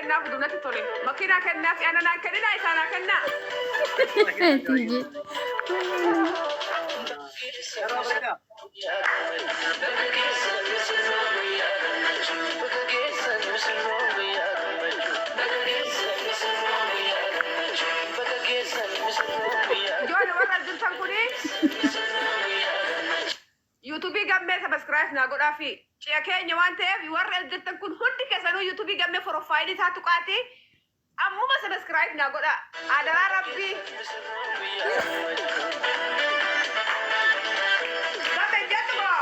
كنا بدنا تطلع مكينا كنا في أنا كنا إنسان كنا تيجي جوان ورا الجنسان كوني يوتيوبي قمة سبسكرايب ناقول أفي شيء كأني وانت في ورا الجنسان كون هندي كسانو يوتيوبي قمة بروفايلي ساتو قاتي أمو ما سبسكرايب ناقول أدرا ربي قمة جتبا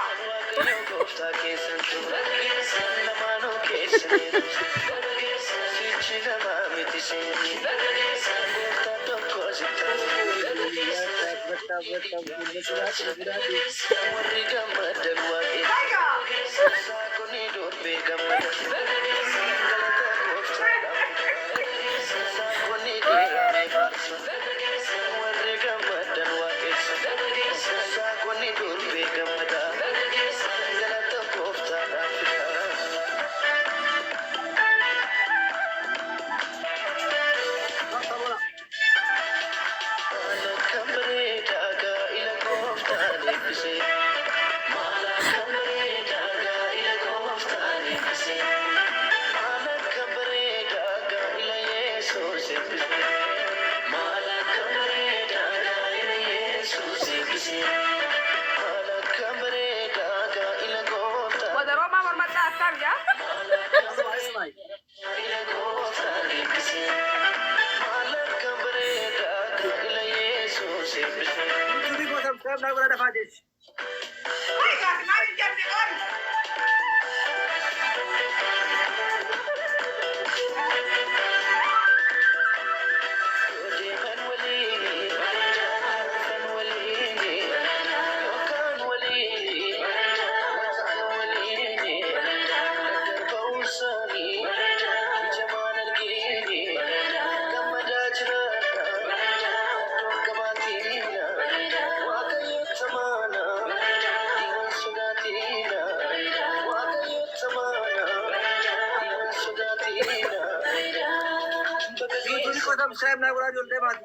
ودروا ما مرمت أكتر يا subscribe na gura jolde baat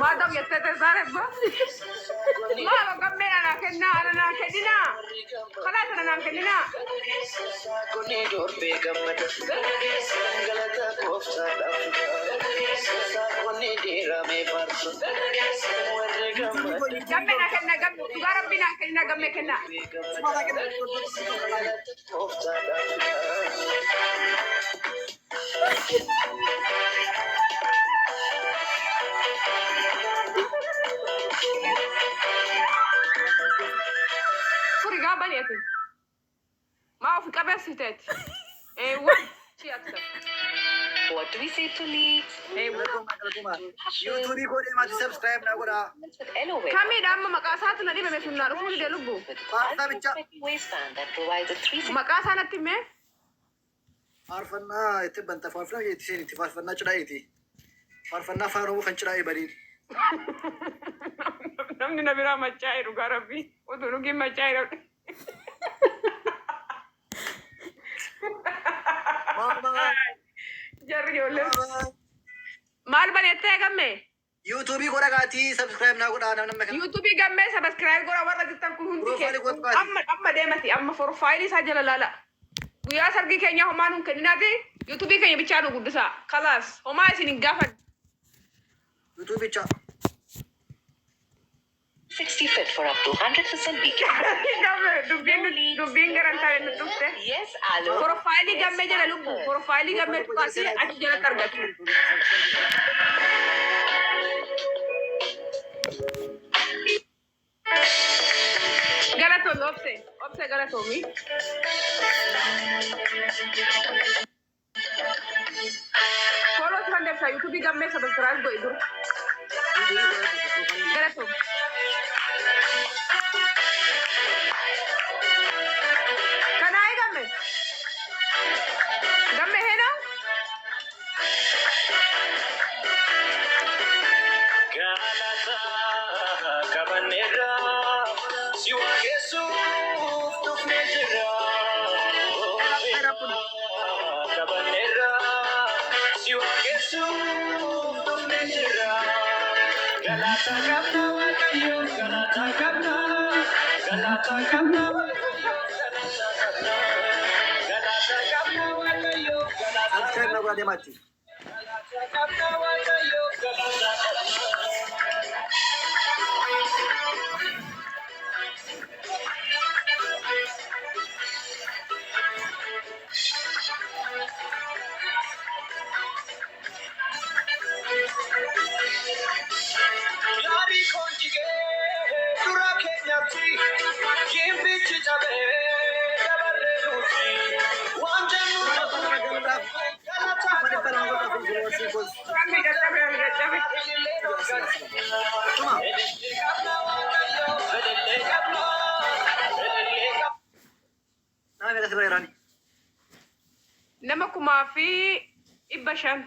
ما دام يتتزارب ما بقمنا أنا كنا خلاص أنا كنا قمنا تجارب بنا كنا فرقة بنيتي ما هو في كباسيتات ايوه شيء اكثر What do we say to leads? ايوه youtube ko de ma subscribe na gura With Elevate, كمي دام مقاساتنا دي بمثلنا رفوني دي لبو Basta bicha. waistband that provides a 360 مقاسنا تمي farfanna itti banta farfanna yetti seen itti farfanna cidha yetti farfanna faaruu kan cidha ibadin namni na biraa machaa'iru gaa rabbii utuu nugiin machaa'iru jarri ijoollee maal baneettee gamme youtube ko dhagaati subscribe na gura namna kan yuutuubii gammee sabaskiraayib godha warra jirtan kun hundi kee amma deemati amma forfaayilii isaa jala laala guyyaa sargii keenya homaa nuun kenninaati yuutuubii keenya bichaa nu guddisaa kalaas homaa isin hin gaafan youtube bicha 60 fit for up to 100% weekend. dubbiin garantaa inni dhufte Yes, Alo. profaayilii gammee jala lubbu profaayilii gammee tuqaasii achi jalatti argatu galatoon obse galatoomi follow gammeessa yuutuubii gammeessa subscribe godhi dur. Galatoom. Kanaa gamme. Gamme heenaa. Nama kumaa fi 500.